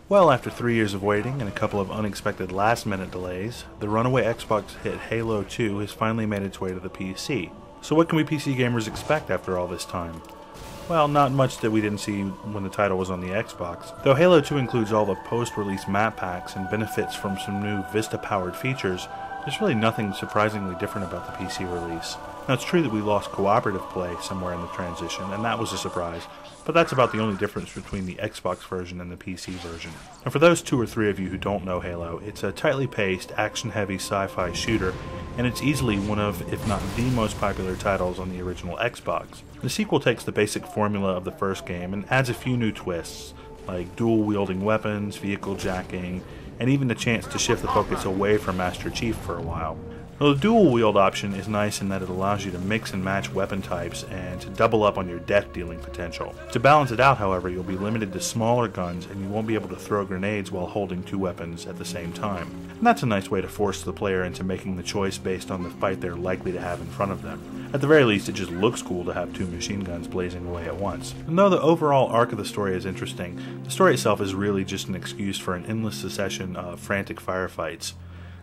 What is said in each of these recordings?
Well, after 3 years of waiting and a couple of unexpected last-minute delays, the runaway Xbox hit Halo 2 has finally made its way to the PC. So what can we PC gamers expect after all this time? Well, not much that we didn't see when the title was on the Xbox. Though Halo 2 includes all the post-release map packs and benefits from some new Vista-powered features, there's really nothing surprisingly different about the PC release. Now, it's true that we lost cooperative play somewhere in the transition, and that was a surprise, but that's about the only difference between the Xbox version and the PC version. And for those 2 or 3 of you who don't know Halo, it's a tightly paced, action-heavy sci-fi shooter, and it's easily one of, if not the most popular titles on the original Xbox. The sequel takes the basic formula of the first game and adds a few new twists, like dual-wielding weapons, vehicle jacking, and even the chance to shift the focus away from Master Chief for a while. Now, the dual-wield option is nice in that it allows you to mix and match weapon types and to double up on your death-dealing potential. To balance it out, however, you'll be limited to smaller guns and you won't be able to throw grenades while holding 2 weapons at the same time. And that's a nice way to force the player into making the choice based on the fight they're likely to have in front of them. At the very least, it just looks cool to have 2 machine guns blazing away at once. And though the overall arc of the story is interesting, the story itself is really just an excuse for an endless succession of frantic firefights.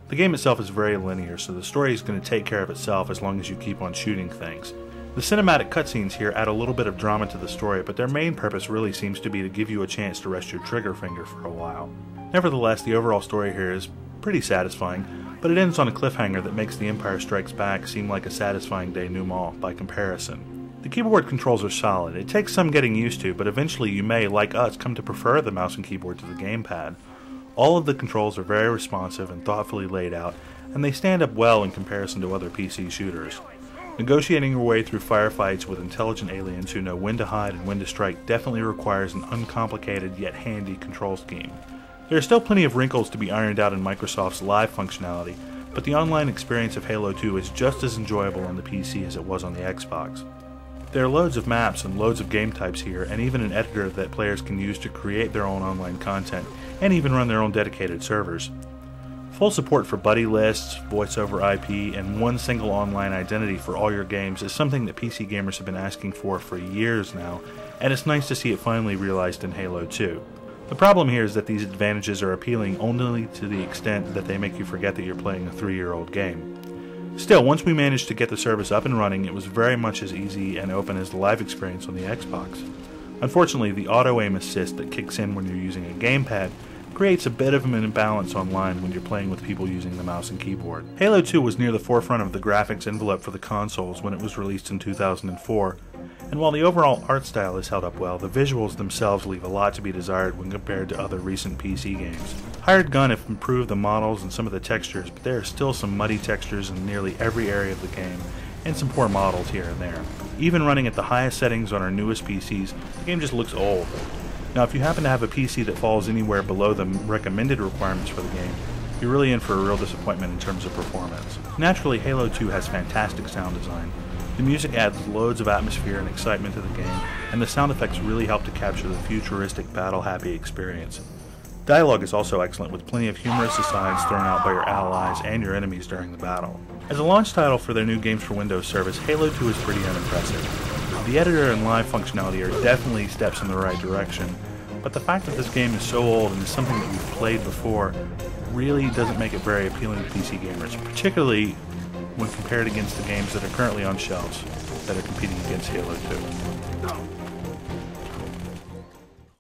The game itself is very linear, so the story is going to take care of itself as long as you keep on shooting things. The cinematic cutscenes here add a little bit of drama to the story, but their main purpose really seems to be to give you a chance to rest your trigger finger for a while. Nevertheless, the overall story here is pretty satisfying, but it ends on a cliffhanger that makes The Empire Strikes Back seem like a satisfying denouement by comparison. The keyboard controls are solid. It takes some getting used to, but eventually you may, like us, come to prefer the mouse and keyboard to the gamepad. All of the controls are very responsive and thoughtfully laid out, and they stand up well in comparison to other PC shooters. Negotiating your way through firefights with intelligent aliens who know when to hide and when to strike definitely requires an uncomplicated yet handy control scheme. There are still plenty of wrinkles to be ironed out in Microsoft's Live functionality, but the online experience of Halo 2 is just as enjoyable on the PC as it was on the Xbox. There are loads of maps and loads of game types here, and even an editor that players can use to create their own online content, and even run their own dedicated servers. Full support for buddy lists, voice over IP, and one single online identity for all your games is something that PC gamers have been asking for years now, and it's nice to see it finally realized in Halo 2. The problem here is that these advantages are appealing only to the extent that they make you forget that you're playing a 3-year-old game. Still, once we managed to get the service up and running, it was very much as easy and open as the live experience on the Xbox. Unfortunately, the auto-aim assist that kicks in when you're using a gamepad creates a bit of an imbalance online when you're playing with people using the mouse and keyboard. Halo 2 was near the forefront of the graphics envelope for the consoles when it was released in 2004, and while the overall art style is held up well, the visuals themselves leave a lot to be desired when compared to other recent PC games. Hired Gun have improved the models and some of the textures, but there are still some muddy textures in nearly every area of the game, and some poor models here and there. Even running at the highest settings on our newest PCs, the game just looks old. Now, if you happen to have a PC that falls anywhere below the recommended requirements for the game, you're really in for a real disappointment in terms of performance. Naturally, Halo 2 has fantastic sound design. The music adds loads of atmosphere and excitement to the game, and the sound effects really help to capture the futuristic, battle-happy experience. Dialogue is also excellent, with plenty of humorous asides thrown out by your allies and your enemies during the battle. As a launch title for their new Games for Windows service, Halo 2 is pretty unimpressive. The editor and live functionality are definitely steps in the right direction, but the fact that this game is so old and is something that we've played before really doesn't make it very appealing to PC gamers, particularly when compared against the games that are currently on shelves that are competing against Halo 2.